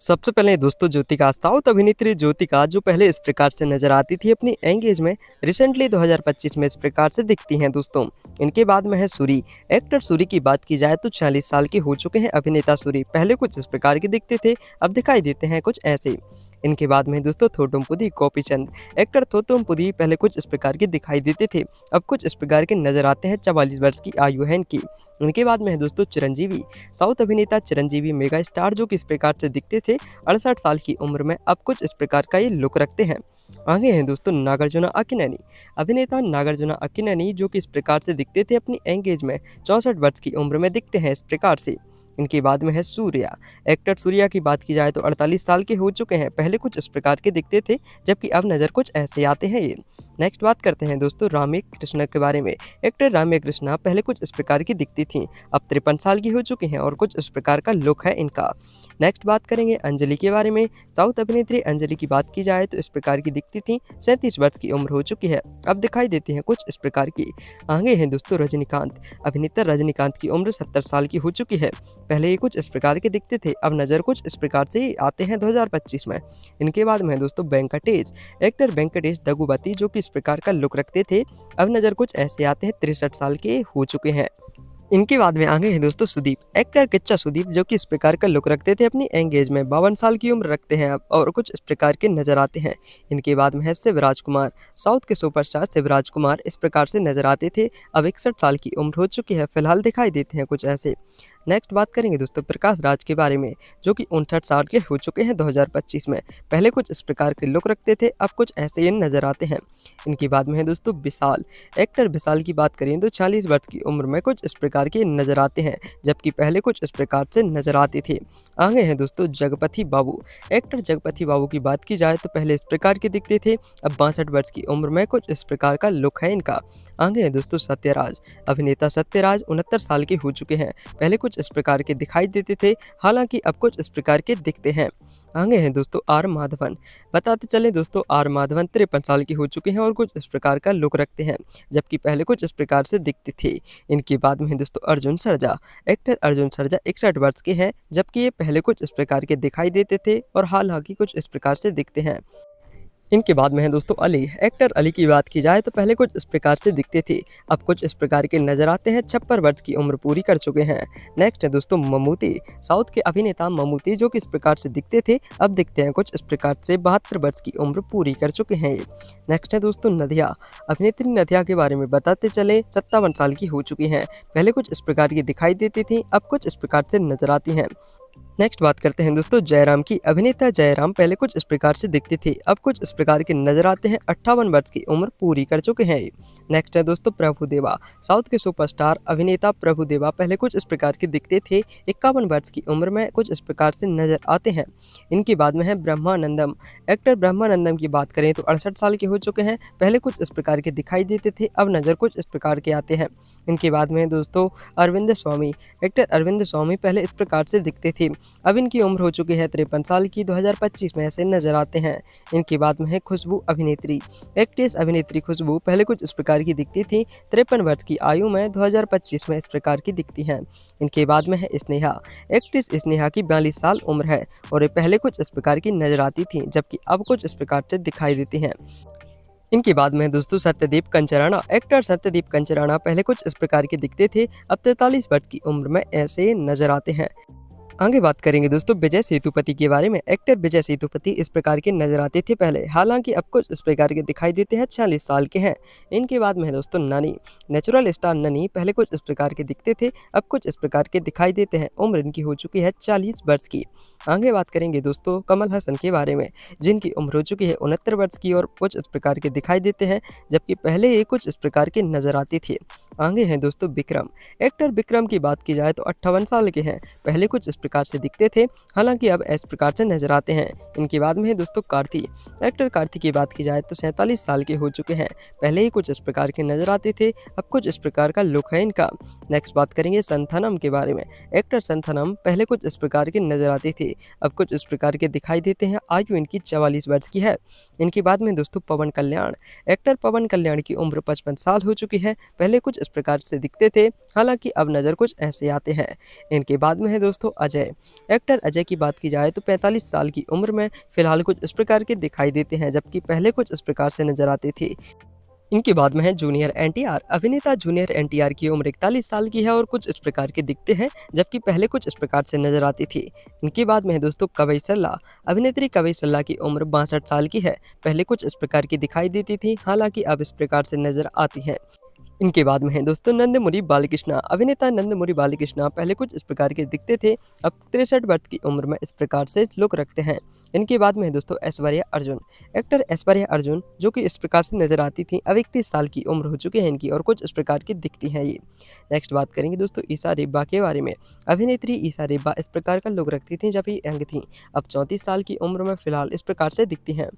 सबसे पहले दोस्तों ज्योतिका साउथ अभिनेत्री ज्योतिका जो पहले इस प्रकार से नजर आती थी अपनी यंग एज में, रिसेंटली 2025 में इस प्रकार से दिखती हैं दोस्तों। इनके बाद में है सूरी। एक्टर सूरी की बात की जाए तो 46 साल के हो चुके हैं अभिनेता सूरी। पहले कुछ इस प्रकार के दिखते थे, अब दिखाई देते हैं कुछ ऐसे। इनके बाद में दोस्तों थोटुमपुदी गोपीचंद। एक्टर थोटुमपुदी पहले कुछ इस प्रकार के दिखाई देते थे, अब कुछ इस प्रकार के नजर आते हैं। 44 वर्ष की आयु है इनकी। इनके बाद में है दोस्तों चिरंजीवी। साउथ अभिनेता चिरंजीवी मेगा स्टार जो कि इस प्रकार से दिखते थे 68 साल की उम्र में, अब कुछ इस प्रकार का ये लुक रखते हैं। आगे हैं दोस्तों नागार्जुन अक्किनेनी। अभिनेता नागार्जुन अक्किनेनी जो कि इस प्रकार से दिखते थे अपनी यंग एज में, 64 वर्ष की उम्र में दिखते हैं इस प्रकार से। इनके बाद में है सूर्या। एक्टर सूर्या की बात की जाए तो 48 साल के हो चुके हैं। पहले कुछ इस प्रकार के दिखते थे, जबकि अब नज़र कुछ ऐसे आते हैं ये। नेक्स्ट बात करते हैं दोस्तों राम्या कृष्णा के बारे में। एक्टर राम्या कृष्णा पहले कुछ इस प्रकार की दिखती थी, अब 53 साल की हो चुकी हैं और कुछ इस प्रकार का लुक है इनका। नेक्स्ट बात करेंगे अंजलि के बारे में। साउथ अभिनेत्री अंजलि की बात की जाए तो इस प्रकार की दिखती थी, 37 वर्ष की उम्र हो चुकी है, अब दिखाई देती हैं कुछ इस प्रकार की। आगे हैं दोस्तों रजनीकांत। अभिनेता रजनीकांत की उम्र 70 साल की हो चुकी है। पहले ये कुछ इस प्रकार के दिखते थे, अब नज़र कुछ इस प्रकार से आते हैं 2025 में। इनके बाद में दोस्तों वेंकटेश। एक्टर वेंकटेश दगुबती जो कि इस प्रकार का लुक रखते थे, अब नज़र कुछ ऐसे आते हैं, 63 साल के हो चुके हैं। इनके बाद में आगे हैं दोस्तों सुदीप। एक्टर किच्चा सुदीप जो कि इस प्रकार का लुक रखते थे अपनी यंग एज में, 52 साल की उम्र रखते हैं अब और कुछ इस प्रकार के नजर आते हैं। इनके बाद में है शिवराज कुमार। साउथ के सुपरस्टार शिवराज कुमार इस प्रकार से नजर आते थे, अब 61 साल की उम्र हो चुकी है, फिलहाल दिखाई देते हैं कुछ ऐसे। नेक्स्ट बात करेंगे दोस्तों प्रकाश राज के बारे में, जो कि 59 साल के हो चुके हैं 2025 में। पहले कुछ इस प्रकार के लुक रखते थे, अब कुछ ऐसे ही नजर आते हैं। इनके बाद में है दोस्तों विशाल। एक्टर विशाल की बात करें तो 40 वर्ष की उम्र में कुछ इस प्रकार के नजर आते हैं, जबकि पहले कुछ इस प्रकार से नजर आते थे। आगे हैं दोस्तों जगपति बाबू। एक्टर जगपति बाबू की बात की जाए तो पहले इस प्रकार के दिखते थे, अब 62 वर्ष की उम्र में कुछ इस प्रकार का लुक है इनका। आगे हैं दोस्तों सत्यराज। अभिनेता सत्यराज 69 साल के हो चुके हैं। पहले कुछ इस प्रकार के दिखाई देते थे, हालांकि अब कुछ इस प्रकार के दिखते हैं। आगे हैं दोस्तों आर माधवन। बताते चले दोस्तों आर माधवन 53 साल की हो चुके हैं और कुछ इस प्रकार का लुक रखते हैं, जबकि पहले कुछ इस प्रकार से दिखते थे। इनके बाद में है दोस्तों अर्जुन सर्जा। एक्टर अर्जुन सर्जा 61 वर्ष के हैं, जबकि ये पहले कुछ इस प्रकार के दिखाई देते थे और हालांकि कुछ इस प्रकार से दिखते हैं। इनके बाद में है दोस्तों अली। एक्टर अली की बात की जाए तो पहले कुछ इस प्रकार से दिखते थे, अब कुछ इस प्रकार के नजर आते हैं, 56 वर्ष की उम्र पूरी कर चुके हैं। नेक्स्ट है दोस्तों ममूटी। साउथ के अभिनेता ममूटी जो कि इस प्रकार से दिखते थे, अब दिखते हैं कुछ इस प्रकार से, 72 वर्ष की उम्र पूरी कर चुके हैं ये। नेक्स्ट है दोस्तों नदिया। अभिनेत्री नदिया के बारे में बताते चले 57 साल की हो चुकी हैं। पहले कुछ इस प्रकार की दिखाई देती थी, अब कुछ इस प्रकार से नजर आती हैं। नेक्स्ट बात करते हैं दोस्तों जयराम की। अभिनेता जयराम पहले कुछ इस प्रकार से दिखते थे, अब कुछ इस प्रकार के नजर आते हैं, 58 वर्ष की उम्र पूरी कर चुके हैं। नेक्स्ट है दोस्तों प्रभुदेवा। साउथ के सुपरस्टार अभिनेता प्रभुदेवा पहले कुछ इस प्रकार के दिखते थे, 51 वर्ष की उम्र में कुछ इस प्रकार से नजर आते हैं। इनके बाद में है ब्रह्मानंदम। एक्टर ब्रह्मानंदम की बात करें तो 68 साल के हो चुके हैं। पहले कुछ इस प्रकार के दिखाई देते थे, अब नजर कुछ इस प्रकार के आते हैं। इनके बाद में दोस्तों अरविंद स्वामी। एक्टर अरविंद स्वामी पहले इस प्रकार से दिखते थे, अब इनकी उम्र हो चुकी है 53 साल की, 2025 में ऐसे नजर आते हैं। इनके बाद में है खुशबू अभिनेत्री। एक्ट्रेस अभिनेत्री खुशबू पहले कुछ इस प्रकार की दिखती थी, 53 वर्ष की आयु में 2025 में इस प्रकार की दिखती हैं। इनके बाद में है स्नेहा। एक्ट्रेस स्नेहा की 42 साल उम्र है और ये पहले कुछ इस प्रकार की नजर आती थी, जबकि अब कुछ इस प्रकार से दिखाई देती हैं। इनके बाद में दोस्तों सत्यदीप कंचराना। एक्टर सत्यदीप कंचराना पहले कुछ इस प्रकार के दिखते थे, अब 43 वर्ष की उम्र में ऐसे नजर आते हैं। आगे बात करेंगे दोस्तों विजय सेतुपति के बारे में। एक्टर विजय सेतुपति इस प्रकार के नजर आते थे पहले, हालांकि अब कुछ इस प्रकार के दिखाई देते हैं, 46 साल के हैं। इनके बाद में है दोस्तों ननी। नेचुरल स्टार ननी पहले कुछ इस प्रकार के दिखते थे, अब कुछ इस प्रकार के दिखाई देते हैं। उम्र इनकी हो चुकी है 40 वर्ष की। आगे बात करेंगे दोस्तों कमल हसन के बारे में, जिनकी उम्र हो चुकी है 69 वर्ष की और कुछ इस प्रकार के दिखाई देते हैं, जबकि पहले ये कुछ इस प्रकार के नजर आते थे। आगे हैं दोस्तों विक्रम। एक्टर विक्रम की बात की जाए तो 58 साल के हैं। पहले कुछ इस प्रकार से दिखते थे, हालांकि अब इस प्रकार से नजर आते हैं। इनके बाद में है दोस्तों कार्ति। एक्टर कार्ति की बात की जाए तो 47 साल के हो चुके हैं। पहले ही कुछ इस प्रकार के नजर आते थे, अब कुछ इस प्रकार का लुक है इनका। नेक्स्ट बात करेंगे संथनम के बारे में। एक्टर संथनम पहले कुछ इस प्रकार के नजर आते थे, अब कुछ इस प्रकार के दिखाई देते हैं। आयु इनकी 44 वर्ष की है। इनके बाद में दोस्तों पवन कल्याण। एक्टर पवन कल्याण की उम्र 55 साल हो चुकी है। पहले कुछ इस प्रकार से दिखते थे, हालांकि अब नज़र कुछ ऐसे आते हैं। इनके बाद में है दोस्तों अजय। एक्टर अजय की बात की जाए तो 45 साल की उम्र में फिलहाल कुछ इस प्रकार के दिखाई देते हैं, जबकि पहले कुछ इस प्रकार से नजर आते थे। इनके बाद में है जूनियर एनटीआर। अभिनेता जूनियर एनटीआर की उम्र 41 साल की है और कुछ इस प्रकार के दिखते हैं, जबकि पहले कुछ इस प्रकार से नजर आती थी। इनके बाद में है दोस्तों कवई सल्ला। अभिनेत्री कवई सल्ला की उम्र 62 साल की है। पहले कुछ इस प्रकार की दिखाई देती थी, हालांकि अब इस प्रकार से नजर आती है। इनके बाद में है दोस्तों नंदमुरी बालकृष्णा। अभिनेता नंदमुरी बालकृष्णा पहले कुछ इस प्रकार के दिखते थे, अब 63 वर्ष की उम्र में इस प्रकार से लुक रखते हैं। इनके बाद में है दोस्तों ऐश्वर्या अर्जुन। एक्टर ऐश्वर्या अर्जुन जो कि इस प्रकार से नजर आती थी, अब 31 साल की उम्र हो चुकी है इनकी और कुछ इस प्रकार की दिखती हैं ये। नेक्स्ट बात करेंगे दोस्तों ईशा रेब्बा के बारे में। अभिनेत्री ईशा रेब्बा इस प्रकार का लुक रखती थी जब ये यंग थी, अब 34 साल की उम्र में फिलहाल इस प्रकार से दिखती हैं।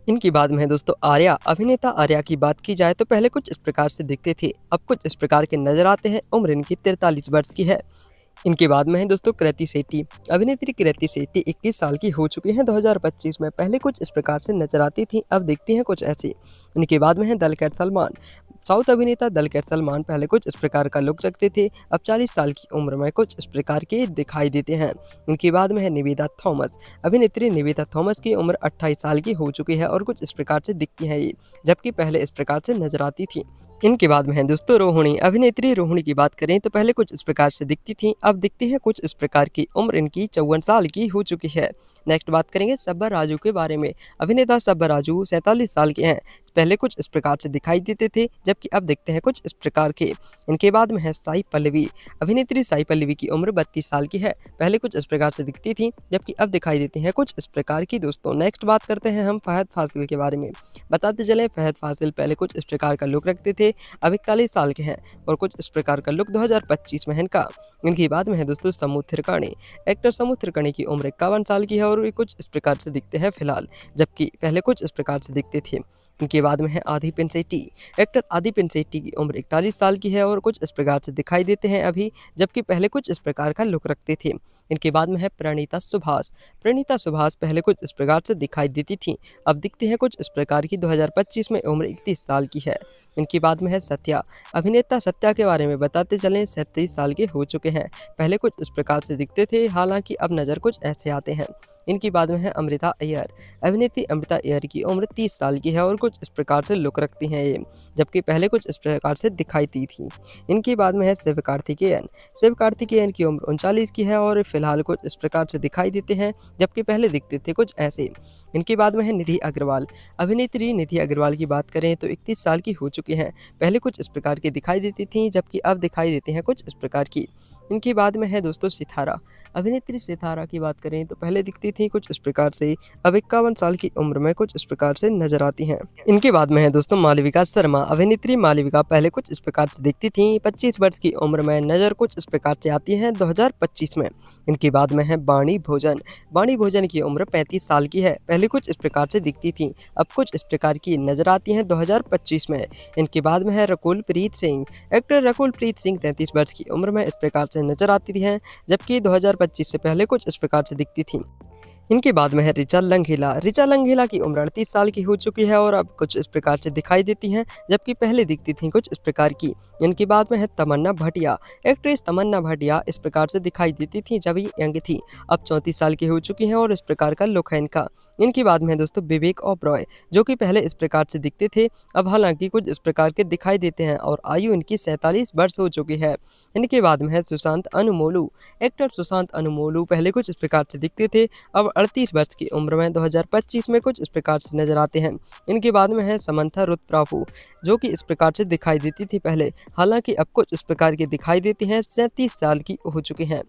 इनकी बाद में है दोस्तों आर्या। अभिनेता आर्या की बात की जाए तो पहले कुछ इस प्रकार से दिखते थे, अब कुछ इस प्रकार के नजर आते हैं। उम्र इनकी 43 वर्ष की है। इनके बाद में है दोस्तों कृति सेट्टी। अभिनेत्री कृति सेट्टी 21 साल की हो चुकी हैं 2025 में। पहले कुछ इस प्रकार से नजर आती थी, अब दिखती हैं कुछ ऐसी। इनके बाद में है दलकर सलमान। साउथ अभिनेता दलकर सलमान पहले कुछ इस प्रकार का लुक रखते थे, अब 40 साल की उम्र में कुछ इस प्रकार के दिखाई देते हैं। इनके बाद में है निवेदा थॉमस। अभिनेत्री निवेदा थॉमस की उम्र 28 साल की हो चुकी है और कुछ इस प्रकार से दिखती है ये, जबकि पहले इस प्रकार से नजर आती थी। इनके बाद में है दोस्तों रोहिणी। अभिनेत्री रोहिणी की बात करें तो पहले कुछ इस प्रकार से दिखती थी, अब दिखती है कुछ इस प्रकार की। उम्र इनकी 54 साल की हो चुकी है। नेक्स्ट बात करेंगे सब्बा राजू के बारे में। अभिनेता सब्बा राजू 47 साल के हैं। पहले कुछ इस प्रकार से दिखाई देते थे, जबकि अब दिखते हैं कुछ इस प्रकार के। इनके बाद में है साई पल्लवी। अभिनेत्री साई पल्लवी की उम्र 32 साल की है। पहले कुछ इस प्रकार से दिखती थी, जबकि अब दिखाई देती हैं कुछ इस प्रकार की दोस्तों। नेक्स्ट बात करते हैं हम फहद फासिल के बारे में। बताते चले फहद फासिल पहले कुछ इस प्रकार का लुक रखते थे, अब 41 साल के हैं और कुछ इस प्रकार का लुक 2025 में है इनका। इनके बाद में है दोस्तों समू थिरकानी। एक्टर समू थिरकानी की उम्र 51 साल की है और ये कुछ इस प्रकार से दिखते हैं फिलहाल, जबकि पहले कुछ इस प्रकार से दिखते थे। इनके बाद में है आदि पिनिसेट्टी। एक्टर आदि पिनिसेट्टी की उम्र 41 साल की है और कुछ इस प्रकार से दिखाई देते हैं अभी, जबकि पहले कुछ इस प्रकार का लुक रखते थे। इनके बाद में है प्रणीता सुभाष। प्रणीता सुभाष पहले कुछ इस प्रकार से दिखाई देती थी, अब दिखती है कुछ इस प्रकार की। 2025 में उम्र 31 साल की है। इनके बाद में है सत्या। अभिनेता सत्या के बारे में बताते चलें 37 साल के हो चुके हैं। पहले कुछ इस प्रकार से दिखते थे, हालांकि अब नज़र कुछ ऐसे आते हैं। इनके बाद में है अमृता अय्यर। अभिनेत्री अमृता अय्यर की उम्र 30 साल की है और कुछ इस प्रकार से लुक रखती हैं ये, जबकि पहले कुछ इस प्रकार से दिखाई दी थी। इनके बाद में है शिव कार्तिकेयन। शिव कार्तिकेयन की उम्र 39 की है और फिलहाल कुछ इस प्रकार से दिखाई देते हैं, जबकि पहले दिखते थे कुछ ऐसे। इनके बाद में है निधि अग्रवाल। अभिनेत्री निधि अग्रवाल की बात करें तो 31 साल की हो चुकी हैं। पहले कुछ इस प्रकार की दिखाई देती थी, जबकि अब दिखाई देती हैं कुछ इस प्रकार की। इनके बाद में है दोस्तों सितारा। अभिनेत्री सितारा की बात करें तो पहले दिखती थी कुछ इस प्रकार से, अब 51 साल की उम्र में कुछ इस प्रकार से नजर आती हैं। इनके बाद में है दोस्तों मालविका शर्मा। अभिनेत्री मालविका पहले कुछ इस प्रकार से दिखती थी, 25 वर्ष की उम्र में नजर कुछ इस प्रकार से आती है 2025 में। इनके बाद में है बाणी भोजन। बाणी भोजन की उम्र 35 साल की है। पहले कुछ इस प्रकार से दिखती थी, अब कुछ इस प्रकार की नजर आती हैं 2025 में। इनके बाद में है रकुल प्रीत सिंह। एक्टर रकुल प्रीत सिंह 33 वर्ष की उम्र में इस प्रकार से नजर आती हैं, जबकि 2025 से पहले कुछ इस प्रकार से दिखती थी। इनके बाद में है ऋचा लंघेला। ऋचा लंघेला की उम्र 38 साल की हो चुकी है और अब कुछ इस प्रकार से दिखाई देती हैं, जबकि पहले दिखती थी कुछ इस प्रकार की। इनके बाद में है तमन्ना भाटिया। एक्ट्रेस तमन्ना भाटिया इस प्रकार से दिखाई देती थी जब ये यंग थी, अब 34 साल की हो चुकी हैं और इस प्रकार का लुक है इनका। इनके बाद में है दोस्तों विवेक ओबरॉय, जो कि पहले इस प्रकार से दिखते थे, अब हालांकि कुछ इस प्रकार के दिखाई देते हैं और आयु इनकी 47 वर्ष हो चुकी है। इनके बाद में है सुशांत अनुमोलू। एक्टर सुशांत अनुमोलू पहले कुछ इस प्रकार से दिखते थे, अब 38 वर्ष की उम्र में 2025 में कुछ इस प्रकार से नजर आते हैं। इनके बाद में है समंथा रुथ प्राभु, जो कि इस प्रकार से दिखाई देती थी पहले, हालांकि अब कुछ इस प्रकार की दिखाई देती हैं, 37 साल की हो चुकी हैं।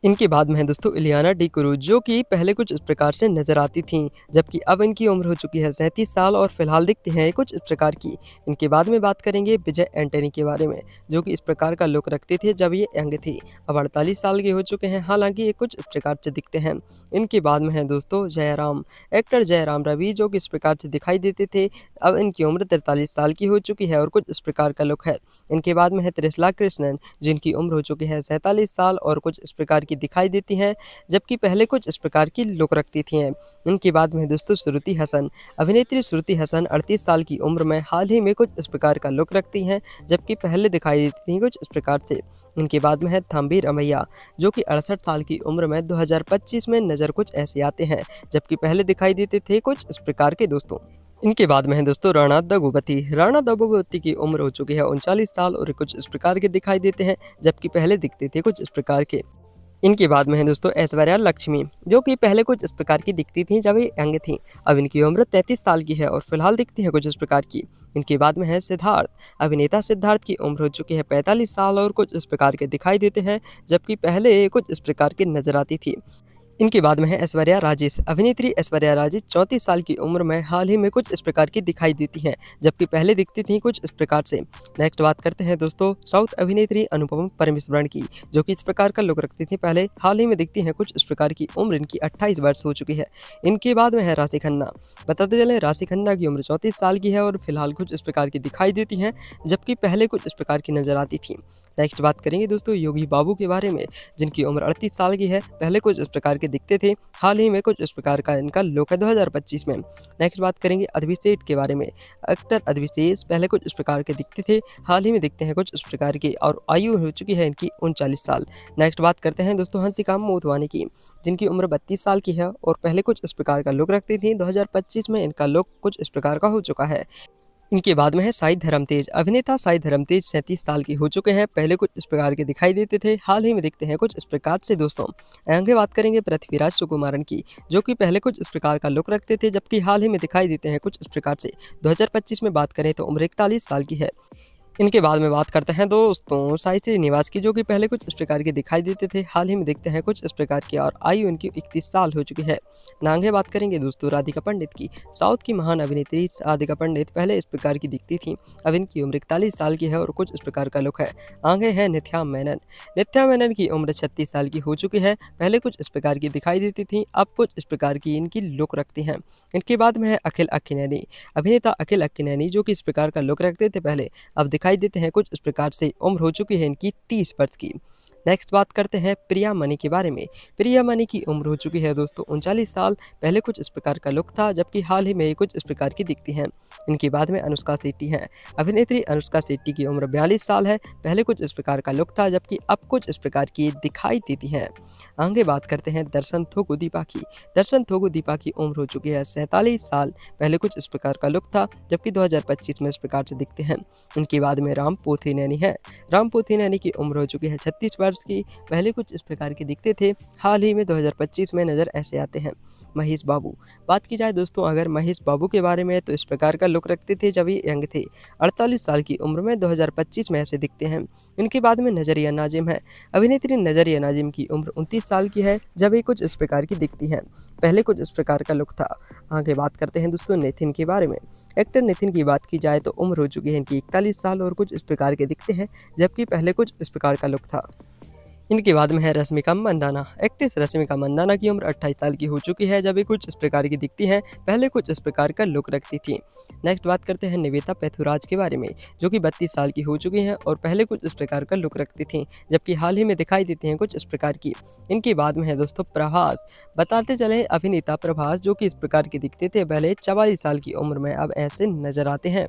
इनके बाद में है दोस्तों इलियाना डी क्रूज, जो कि पहले कुछ इस प्रकार से नजर आती थीं, जबकि अब इनकी उम्र हो चुकी है 37 साल और फिलहाल दिखती हैं कुछ इस प्रकार की। इनके बाद में बात करेंगे विजय एंटनी के बारे में, जो कि इस प्रकार का लुक रखते थे जब ये यंग थी, अब 48 साल के हो चुके हैं, हालांकि ये कुछ इस प्रकार से दिखते हैं। इनके बाद में है दोस्तों जयराम। एक्टर जयराम रवि, जो कि इस प्रकार से दिखाई देते थे, अब इनकी उम्र 43 साल की हो चुकी है और कुछ इस प्रकार का लुक है। इनके बाद में है त्रिशला कृष्णन, जिनकी उम्र हो चुकी है 47 साल और कुछ इस प्रकार की दिखाई देती हैं, जबकि पहले कुछ इस प्रकार की लुक रखती थी। इनके बाद में दोस्तों श्रुति हसन। अभिनेत्री श्रुति हसन 38 साल की उम्र में हाल ही में कुछ इस प्रकार का लुक रखती हैं, जबकि पहले दिखाई देती थी कुछ इस प्रकार से। इनके बाद में है थांबी रमैया, जो कि 68 साल की उम्र में 2025 में नज़र कुछ ऐसे आते हैं, जबकि पहले दिखाई देते थे कुछ इस प्रकार के दोस्तों। इनके बाद में है दोस्तों राणा दगुपति। राणा दगुपति की उम्र हो चुकी है 39 साल और कुछ इस प्रकार के दिखाई देते हैं, जबकि पहले दिखते थे कुछ इस प्रकार के। इनके बाद में है दोस्तों ऐश्वर्या लक्ष्मी, जो कि पहले कुछ इस प्रकार की दिखती थी जब ये यंग थी। अब इनकी उम्र 33 साल की है और फिलहाल दिखती है कुछ इस प्रकार की। इनके बाद में है सिद्धार्थ। अभिनेता सिद्धार्थ की उम्र हो चुकी है 45 साल और कुछ इस प्रकार के दिखाई देते हैं, जबकि पहले कुछ इस प्रकार की नजर आती थी। इनके बाद में है ऐश्वर्या राजेश। अभिनेत्री ऐश्वर्या राजेश 34 साल की उम्र में हाल ही में कुछ इस प्रकार की दिखाई देती हैं, जबकि पहले दिखती थी कुछ इस प्रकार से। नेक्स्ट बात करते हैं दोस्तों साउथ अभिनेत्री अनुपम परमेश्वरन की, जो कि इस प्रकार का लुक रखती थी पहले, हाल ही में दिखती हैं कुछ इस प्रकार की। उम्र इनकी 28 वर्ष हो चुकी है। इनके बाद में है राशि खन्ना। बताते चलें राशि खन्ना की उम्र 34 साल की है और फिलहाल कुछ इस प्रकार की दिखाई देती हैं, जबकि पहले कुछ इस प्रकार की नजर आती थी। नेक्स्ट बात करेंगे दोस्तों योगी बाबू के बारे में, जिनकी उम्र 38 साल की है। पहले कुछ इस प्रकार के दिखते थे, हाल ही में कुछ इस प्रकार का इनका लुक है 2025 में। नेक्स्ट बात करेंगे अद्विशेष के बारे में। एक्टर अद्विशेष पहले कुछ इस प्रकार के दिखते थे, हाल ही में दिखते हैं कुछ इस प्रकार की और आयु हो चुकी है इनकी 39 साल। नेक्स्ट बात करते हैं दोस्तों हंसिका मोटवानी की, जिनकी उम्र 32 साल की है और पहले कुछ इस प्रकार का लुक रखती थी। 2025 में इनका लुक कुछ इस प्रकार का हो चुका है। इनके बाद में है साई धर्मतेज। अभिनेता साई धर्मतेज 37 साल की हो चुके हैं। पहले कुछ इस प्रकार के दिखाई देते थे, हाल ही में दिखते हैं कुछ इस प्रकार से दोस्तों। आगे बात करेंगे पृथ्वीराज सुकुमारन की, जो कि पहले कुछ इस प्रकार का लुक रखते थे, जबकि हाल ही में दिखाई देते हैं कुछ इस प्रकार से। 2025 में बात करें तो उम्र 41 साल की है। इनके बाद में बात करते हैं दोस्तों साई श्रीनिवास की, जो कि पहले कुछ इस प्रकार के दिखाई देते थे, हाल ही में दिखते हैं कुछ इस प्रकार की और आयु इनकी 31 साल हो चुकी है। आगे बात करेंगे दोस्तों राधिका पंडित की। साउथ की महान अभिनेत्री राधिका पंडित पहले इस प्रकार की दिखती थी, अब इनकी उम्र 41 साल की है और कुछ इस प्रकार का लुक है। आगे है नित्या मेनन। नित्या मेनन की उम्र 36 साल की हो चुकी है। पहले कुछ इस प्रकार की दिखाई देती थी, अब कुछ इस प्रकार की इनकी लुक रखती हैं। इनके बाद में है अखिल अक्किनेनी। अभिनेता अखिल अक्किनेनी, जो कि इस प्रकार का लुक रखते थे पहले, अब दिखाई देते हैं कुछ इस प्रकार से। उम्र हो चुकी है इनकी 30 वर्ष की। नेक्स्ट बात करते हैं प्रिया मनी के बारे में। प्रिया मनी की उम्र हो चुकी है दोस्तों 39 साल। पहले कुछ इस प्रकार का लुक था, जबकि हाल ही में कुछ इस प्रकार की दिखती हैं। इनके बाद में अनुष्का शेट्टी हैं। अभिनेत्री अनुष्का शेट्टी की उम्र 42 साल है। पहले कुछ इस प्रकार का लुक था, जबकि अब कुछ इस प्रकार की दिखाई देती हैं। आगे बात करते हैं दर्शन थोगुदीपा की। दर्शन थोगुदीपा की उम्र हो चुकी है 47 साल। पहले कुछ इस प्रकार का लुक था, जबकि 2025 में इस प्रकार से दिखते हैं। इनके बाद में राम पोथीनैनी है। राम पोथीनैनी की उम्र हो चुकी है 36 वर्ष की। पहले कुछ इस प्रकार के दिखते थे, हाल ही में 2025 में नज़र ऐसे आते हैं। महेश बाबू। बात की जाए दोस्तों अगर महेश बाबू के बारे में, तो इस प्रकार का लुक रखते थे जब ये यंग थे। 48 साल की उम्र में 2025 में ऐसे दिखते हैं। इनके बाद में नजरिया नाजिम है। अभिनेत्री नजरिया नाजिम की उम्र 29 साल की है, जब ये कुछ इस प्रकार की दिखती हैं। पहले कुछ इस प्रकार का लुक था। आगे बात करते हैं दोस्तों नितिन के बारे में। एक्टर नितिन की बात की जाए तो उम्र हो चुकी है इनकी 41 साल और कुछ इस प्रकार के दिखते हैं, जबकि पहले कुछ इस प्रकार का लुक था। इनके बाद में है रश्मिका मंदाना। एक्ट्रेस रश्मिका मंदाना की उम्र 28 साल की हो चुकी है, जब ये कुछ इस प्रकार की दिखती हैं। पहले कुछ इस प्रकार का लुक रखती थी। नेक्स्ट बात करते हैं निवेता पैथुराज के बारे में, जो कि 32 साल की हो चुकी हैं और पहले कुछ इस प्रकार का लुक रखती थी, जबकि हाल ही में दिखाई देती हैं कुछ इस प्रकार की। इनके बाद में है दोस्तों प्रभास। बताते चले अभिनेता प्रभास, जो कि इस प्रकार के दिखते थे पहले, 44 साल की उम्र में अब ऐसे नजर आते हैं।